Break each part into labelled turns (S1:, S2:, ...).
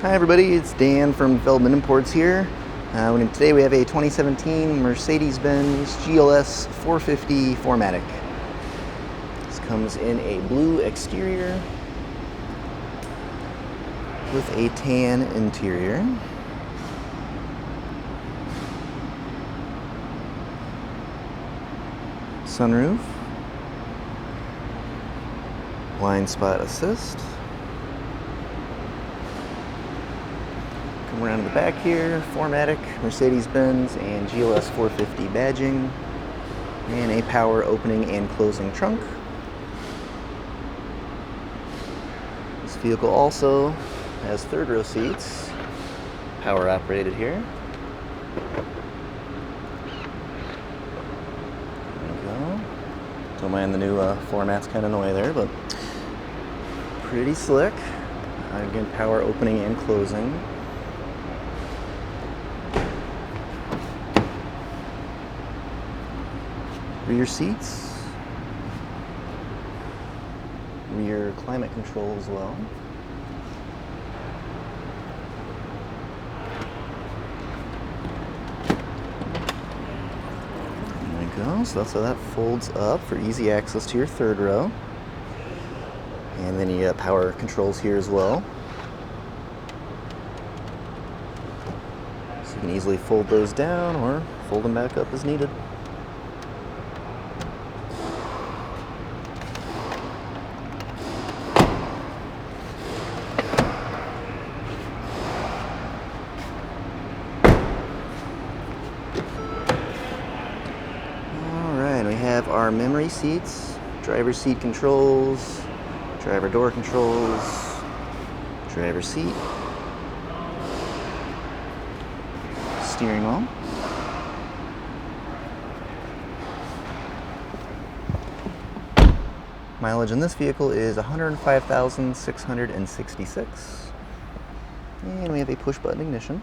S1: Hi everybody, it's Dan from Feldmann Imports here. Today we have a 2017 Mercedes-Benz GLS 450 4MATIC. This comes in a blue exterior with a tan interior. Sunroof, blind spot assist. Come around to the back here, 4MATIC, Mercedes-Benz, and GLS 450 badging, and a power opening and closing trunk. This vehicle also has third row seats, power operated here. There we go. Don't mind the new floor mats kind of in the way there, but pretty slick. Again, power opening and closing. Rear seats, rear climate control as well. There we go, so that's how that folds up for easy access to your third row. And then you got power controls here as well. So you can easily fold those down or fold them back up as needed. We have our memory seats, driver seat controls, driver door controls, driver seat, steering wheel. Mileage in this vehicle is 105,666. And we have a push button ignition.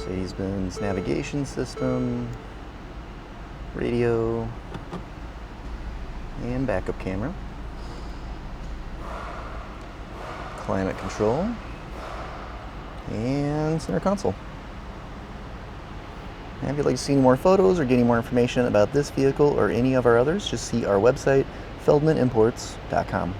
S1: Mercedes-Benz navigation system, radio, and backup camera, climate control, and center console. And if you'd like to see any more photos or get any more information about this vehicle or any of our others, just see our website, feldmannimports.com.